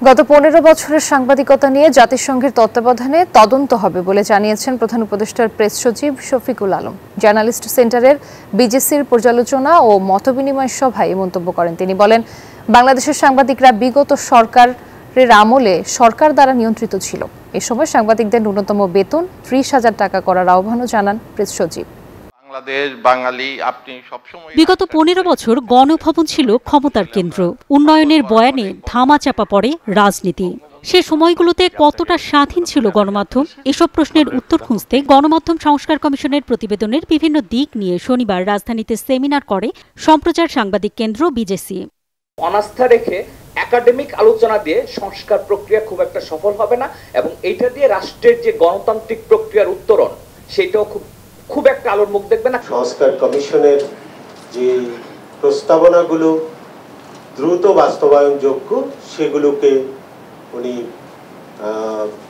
গত 15 বছরের সাংবাদিকতা নিয়ে জাতিসংঘের তত্ত্বাবধানে তদন্ত হবে বলে জানিয়েছেন প্রধান উপদেষ্টার প্রেস সচিব শফিকুল আলম। জার্নালিস্ট সেন্টারের বিজেসির পর্যালোচনা ও মতবিনিময় সভায় এই মন্তব্য করেন তিনি। বলেন, বাংলাদেশের সাংবাদিকরা বিগত সরকারের আমলে সরকার দ্বারা নিয়ন্ত্রিত ছিল। এ সময় সাংবাদিকদের ন্যূনতম বেতন 30,000 টাকা করার আহ্বানও জানান প্রেস সচিব। বিগত 15 বছর গণভবন ছিল ক্ষমতার কেন্দ্র। উন্নয়নের বয়ানে ধামাচাপা পড়ে রাজনীতি। সে সময়গুলোতে কতটা স্বাধীন ছিল গণমাধ্যম? এসব প্রশ্নের উত্তর খুঁজতে গণমাধ্যম সংস্কার কমিশনের প্রতিবেদনের বিভিন্ন দিক নিয়ে শনিবার রাজধানীতে সেমিনার করে সম্প্রচার সাংবাদিক কেন্দ্র বিজেসি। অনাস্থা রেখে একাডেমিক আলোচনা দিয়ে সংস্কার প্রক্রিয়া খুব একটা সফল হবে না, এবং এইটা দিয়ে রাষ্ট্রের যে গণতান্ত্রিক প্রক্রিয়ার উত্তরণ সেটাও খুব একটা আলোর মুখ দেখবে না। সংস্কার কমিশনের যে প্রস্তাবনাগুলো দ্রুত বাস্তবায়নযোগ্য সেগুলোকে উনি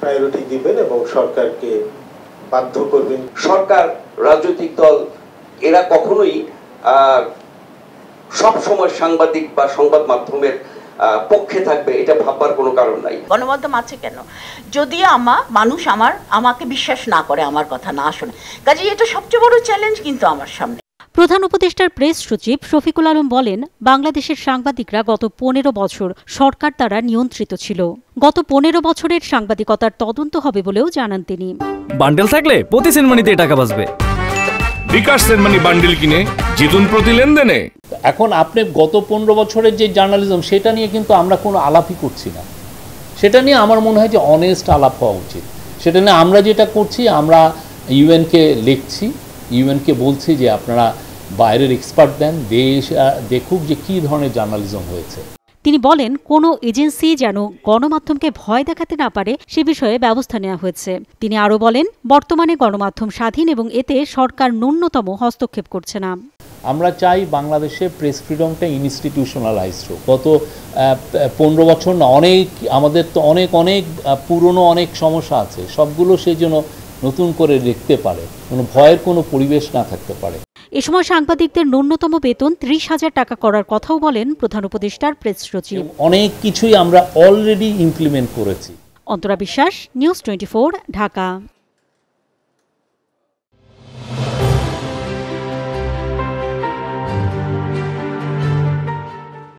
প্রায়োরিটি দিবেন এবং সরকারকে বাধ্য করবেন। সরকার, রাজনৈতিক দল এরা কখনোই সব সময় সাংবাদিক বা সংবাদ মাধ্যমের পক্ষে থাকবে এটা ভাববার কোনো কারণ নাই। গণমাধ্যম আছে কেন? যদি মানুষ আমাকে বিশ্বাস না করে, আমার কথা না শোনে, কাজেই এটা সবচেয়ে বড় চ্যালেঞ্জ কিন্তু আমার সামনে। প্রধান উপদেষ্টার প্রেস সচিব শফিকুল আলম বলেন, বাংলাদেশের সাংবাদিকরা গত 15 বছর সরকার দ্বারা নিয়ন্ত্রিত ছিল। গত 15 বছরের সাংবাদিকতার তদন্ত হবে বলেও জানান তিনি। বান্ডেল থাকলে প্রতি সেনমানিতে টাকা বাঁচবে। বিকাশ সেনমানি বান্ডেল কিনে জিতুন প্রতি লেনদেনে। এখন আপনি গত 15 বছরের যে জার্নালিজম সেটা নিয়ে কিন্তু আমরা কোনো আলাপই করছি না। সেটা নিয়ে আমার মনে হয় যে অনেস্ট আলাপ হওয়া উচিত। সেটা নিয়ে আমরা যেটা করছি, আমরা ইউএনকে লিখছি, ইউএনকে বলছি যে আপনারা বাইরের এক্সপার্ট দেন, দেশ দেখুক যে কী ধরনের জার্নালিজম হয়েছে। তিনি বলেন, কোনো এজেন্সি যেন গণমাধ্যমকে ভয় দেখাতে না পারে সে বিষয়ে ব্যবস্থা নেওয়া হয়েছে। তিনি আরও বলেন, বর্তমানে গণমাধ্যম স্বাধীন এবং এতে সরকার ন্যূনতম হস্তক্ষেপ করছে না। আমরা চাই বাংলাদেশে প্রেস ফ্রিডমটা ইনস্টিটিউশনালাইজড হোক। গত 15 বছর না, আমাদের তো অনেক পুরনো অনেক সমস্যা আছে, সবগুলো সেই জন্য নতুন করে দেখতে পারে, কোনো ভয়ের কোনো পরিবেশ না থাকতে পারে। এ সময় সাংবাদিকদের ন্যূনতম বেতন 30,000 টাকা করার কথাও বলেন প্রধান উপদেষ্টার প্রেস সচিব। অনেক কিছুই আমরা অলরেডি ইমপ্লিমেন্ট করেছি। অন্তরা বিশ্বাস, নিউজ 24, ঢাকা।